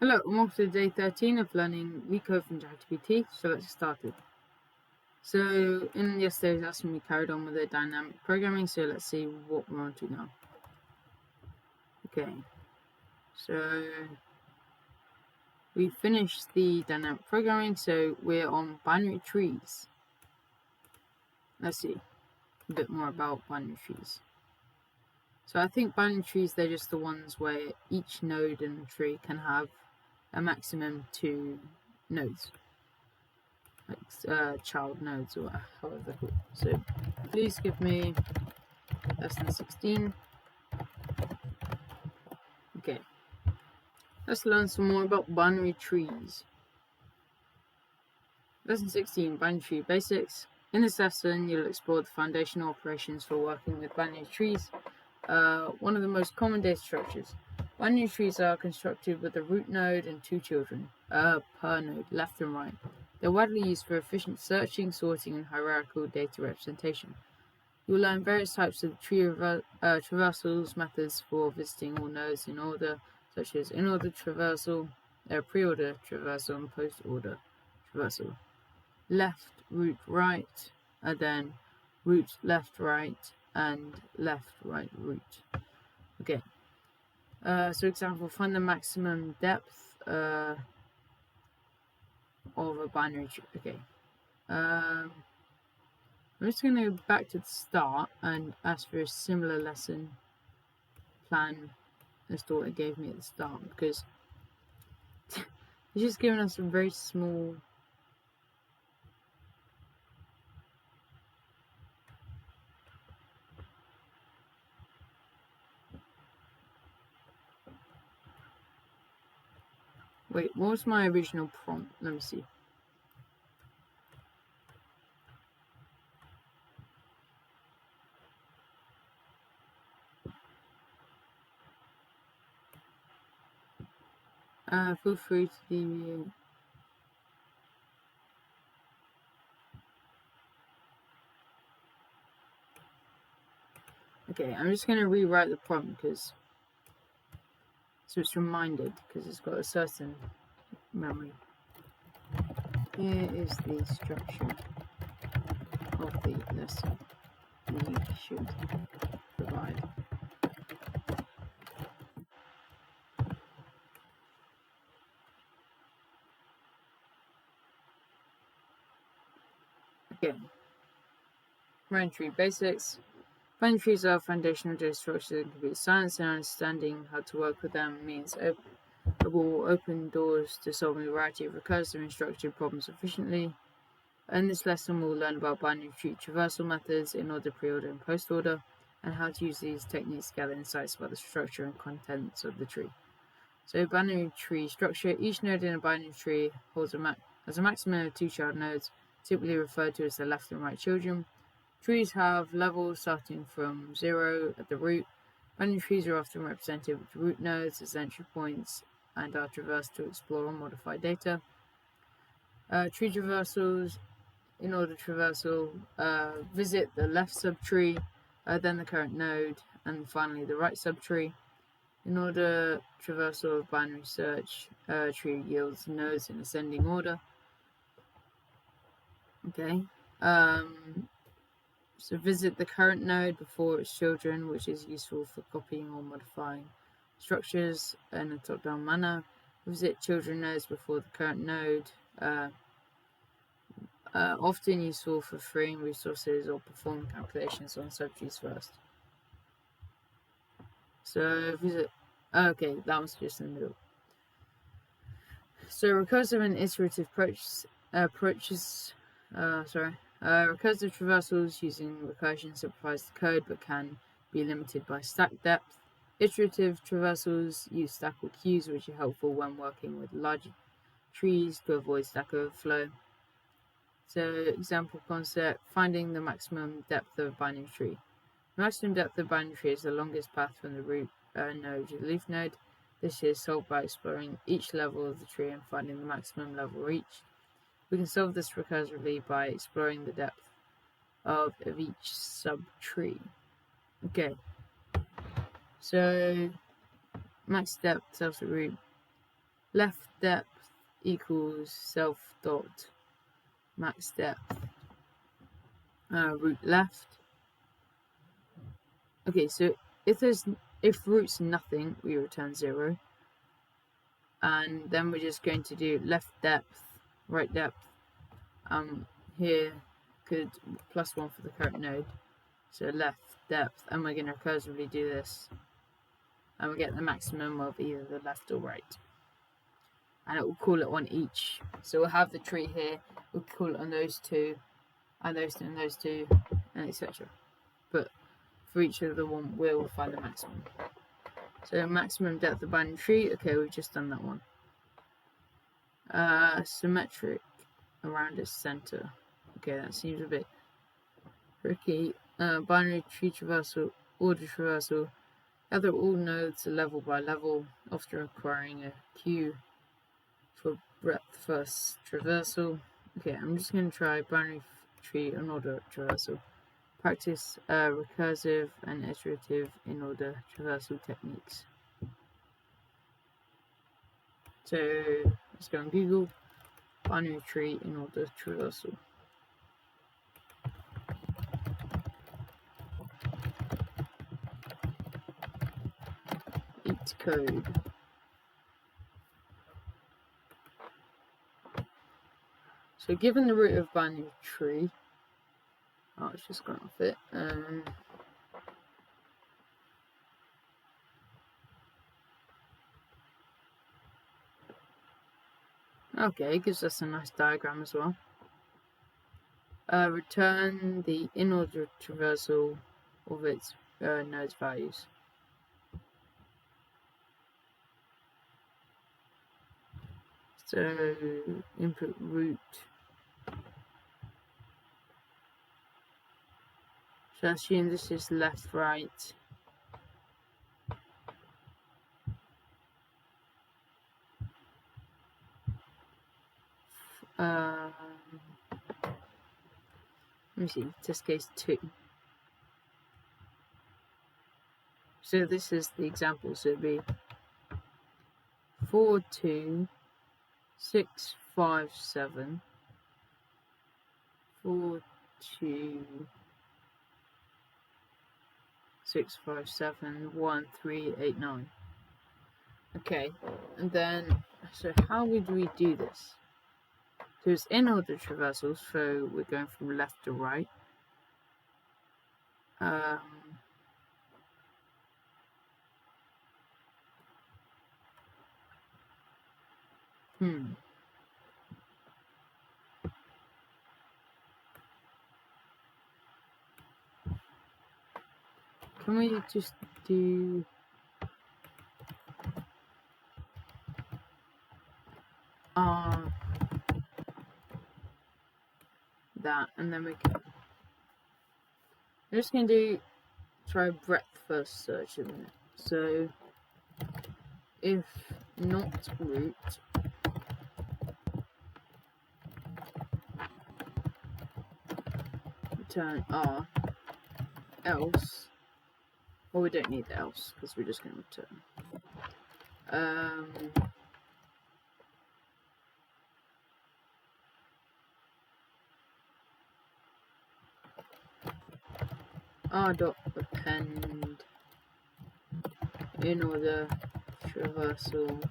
Hello, and welcome to day 13 of learning LeetCode from chatgpt. So let's get started. So in yesterday's lesson, we carried on with the dynamic programming. So let's see what we're on to now. Okay, so we finished the dynamic programming. So we're on binary trees. Let's see a bit more about binary trees. So I think binary trees, they're just the ones where each node in the tree can have a maximum 2 nodes. Like child nodes or however they're called. So please give me less than 16. Okay, let's learn some more about binary trees. Lesson 16, binary tree basics. In this lesson, you'll explore the foundational operations for working with binary trees, one of the most common data structures. Binary trees are constructed with a root node and 2 children, per node, left and right. They're widely used for efficient searching, sorting, and hierarchical data representation. You'll learn various types of tree traversals, methods for visiting all nodes in order, such as in-order traversal, pre-order traversal, and post-order traversal. Left, root, right, and then root, left, right, and left, right, root. Okay. So example, find the maximum depth of a binary tree. Okay. I'm just going to go back to the start and ask for a similar lesson plan as to what it gave me at the start, because it's just given us a very small Wait, what was my original prompt? Let me see. Feel free to deviate. Okay, I'm just going to rewrite the prompt so it's reminded, because it's got a certain memory. Here is the structure of the lesson we should provide. Okay. Binary tree basics. Binary trees are foundational data structures in computer science, and understanding how to work with them means will open doors to solving a variety of recursive and structured problems efficiently. In this lesson, we'll learn about binary tree traversal methods, in-order, pre-order, and post-order, and how to use these techniques to gather insights about the structure and contents of the tree. So, binary tree structure. Each node in a binary tree has a maximum of 2 child nodes, typically referred to as the left and right children. Trees have levels starting from 0 at the root. Binary trees are often represented with root nodes as entry points and are traversed to explore or modify data. Tree traversals. In-order traversal, visit the left subtree, then the current node, and finally the right subtree. In-order traversal of binary search tree yields nodes in ascending order. Okay. So visit the current node before its children, which is useful for copying or modifying structures in a top-down manner. Visit children nodes before the current node. Often useful for freeing resources or performing calculations on subtrees first. So visit. Okay, that was just in the middle. So recursive and iterative recursive traversals using recursion simplifies the code but can be limited by stack depth. Iterative traversals use stack or queues, which are helpful when working with large trees to avoid stack overflow. So example concept, finding the maximum depth of a binary tree. The maximum depth of a binary tree is the longest path from the root node to the leaf node. This is solved by exploring each level of the tree and finding the maximum level reached. We can solve this recursively by exploring the depth of each subtree. Okay, so max depth tells the root left depth equals self dot max depth root left. Okay, so if root's nothing, we return 0. And then we're just going to do left depth, right depth. Here could +1 for the current node. So left depth, and we're going to recursively do this. And we get the maximum of either the left or right. And it will call it on each. So we'll have the tree here, we'll call it on those two, and those two, and those two, and etc. But for each of the one, we'll find the maximum. So maximum depth of binary tree, okay, we've just done that one. Symmetric around its center. Okay, that seems a bit tricky. Binary tree traversal, order traversal. Gather all nodes level by level, often requiring a queue for breadth first traversal. Okay, I'm just going to try binary tree in order traversal. Practice recursive and iterative in order traversal techniques. So let's go on Google, binary tree in order traversal. LeetCode. So given the root of binary tree, oh, it's just gone off it. Okay, it gives us a nice diagram as well. Return the in-order traversal of its nodes values. So input root. So I assume this is left, right. Let me see, test case 2. So this is the example, so it'd be 4, 2, 6, 5, 7, 4, 2, 6, 5, 7, 1, 3, 8, 9. Okay, and then, so how would we do this? So it's in order traversals, so we're going from left to right. Can we just do that, and then we can. I'm just going to try breadth first search, isn't it? So if not root, return R, else, well, we don't need the else because we're just going to return. R dot append in order traversal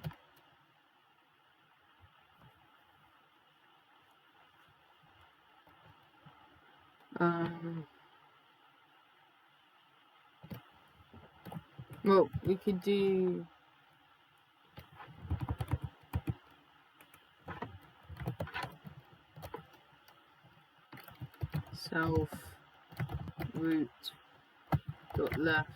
well, we could do self root dot left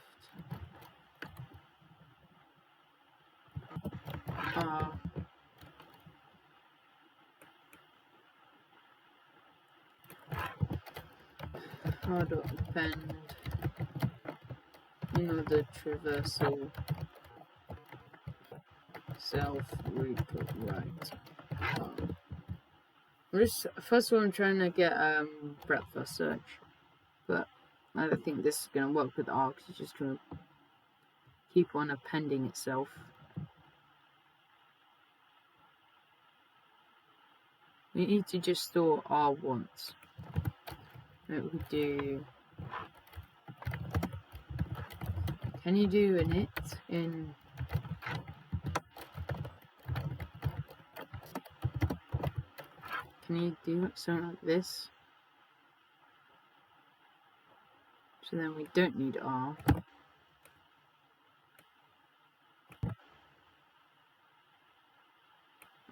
R dot append in order traversal self root dot right. First of all, I'm trying to get breadth first search, but I don't think this is going to work with R because it's just going to keep on appending itself. We need to just store R once. Maybe we could do. Can you do an it in? Can you do something like this? So then we don't need R.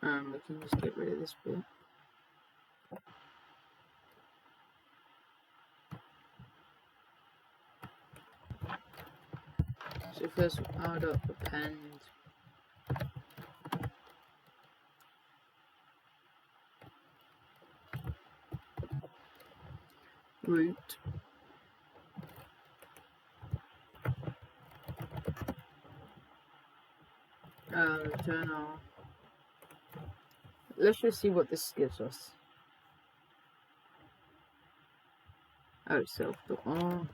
We can just get rid of this bit. So first R dot append root return R. Let's just see what this gives us. Oh, self.r.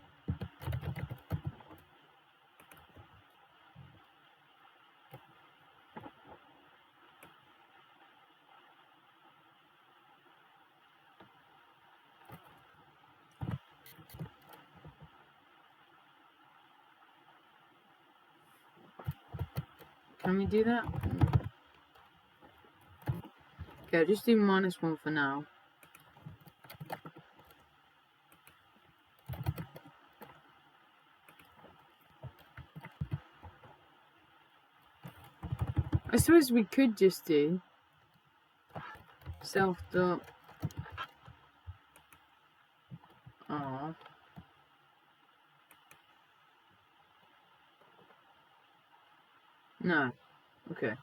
Can we do that? Okay, just do -1 for now. I suppose we could just do self.r. No. Okay.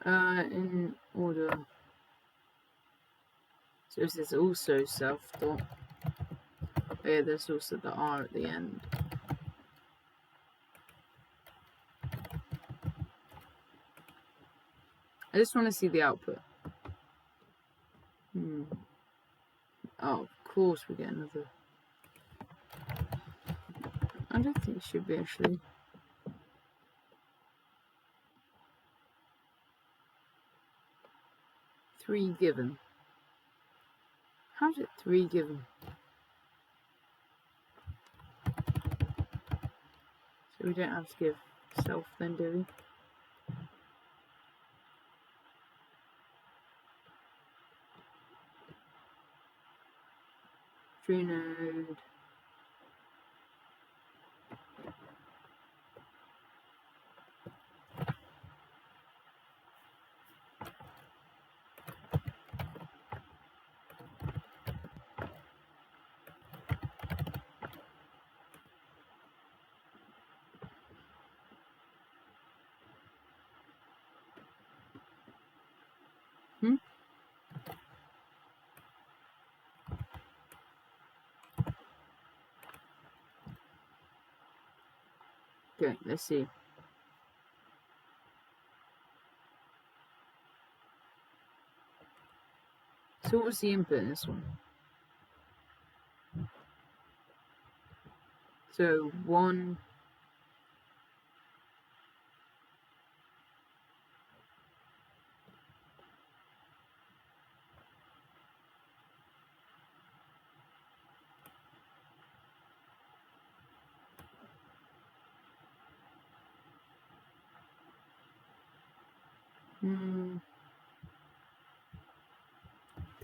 In order. So is this also self.? Oh yeah, there's also the R at the end. I just want to see the output. Oh, of course we get another. I don't think it should be actually. Three given. How's it 3 given? So we don't have to give self then, do we? True node. Okay, let's see. So what was the input in this one? So 1.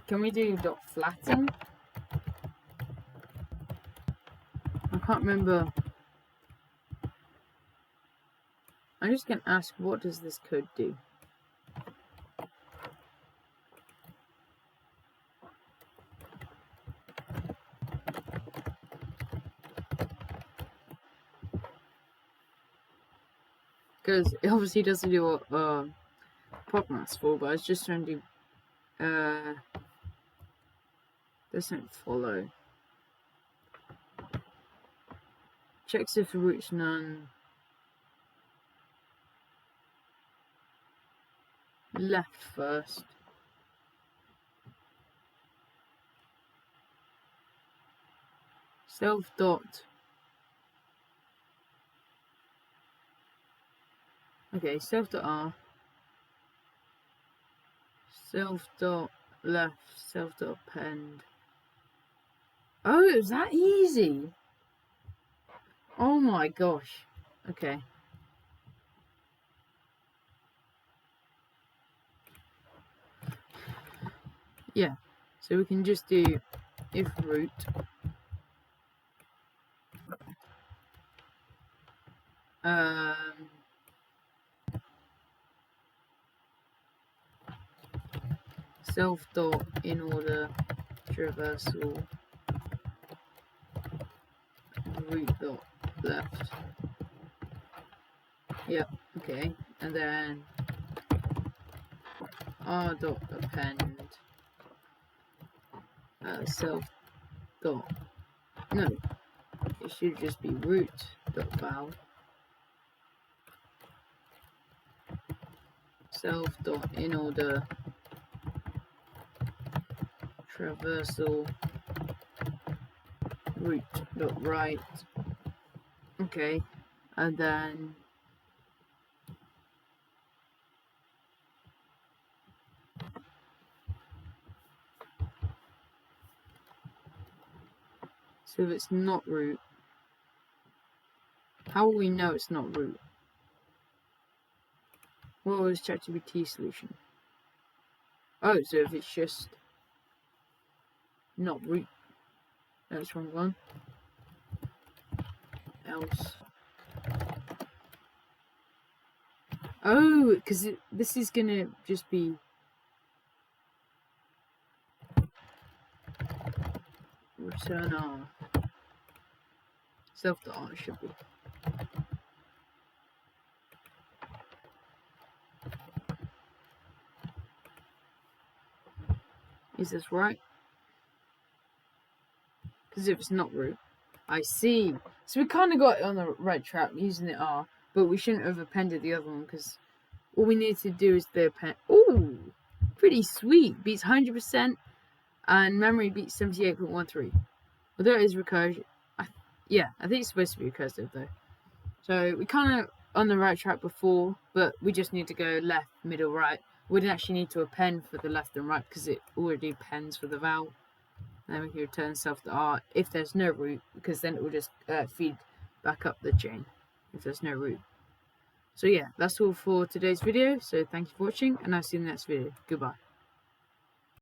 Can we do dot flatten? I can't remember. I'm just going to ask, what does this code do? Because it obviously doesn't do what problem that's for, but I was just trying to do doesn't follow. Checks if the root's none. Left first. Self dot. Okay, self.r, self.left, self.append. Oh, it was that easy. Oh my gosh. Okay. Yeah. So we can just do if root self dot in order traversal root dot left. Yep. Okay. And then r dot append self dot, no, it should just be root dot val self dot in order traversal root dot right. Okay. And then so if it's not root, how will we know it's not root? What was ChatGPT solution? Oh, so if it's just not root, that's wrong one. Else. Oh, because this is gonna just be return R. Self.R should be. Is this right? Because if it's not root, I see. So we kind of got it on the right track using the R, but we shouldn't have appended the other one because all we need to do is the append. Ooh, pretty sweet. Beats 100%, and memory beats 78.13. Although it is recursion, yeah, I think it's supposed to be recursive though. So we kind of on the right track before, but we just need to go left, middle, right. We didn't actually need to append for the left and right because it already appends for the val. Then we can return self.r if there's no root, because then it will just feed back up the chain if there's no root. So yeah, that's all for today's video. So thank you for watching, and I'll see you in the next video. Goodbye.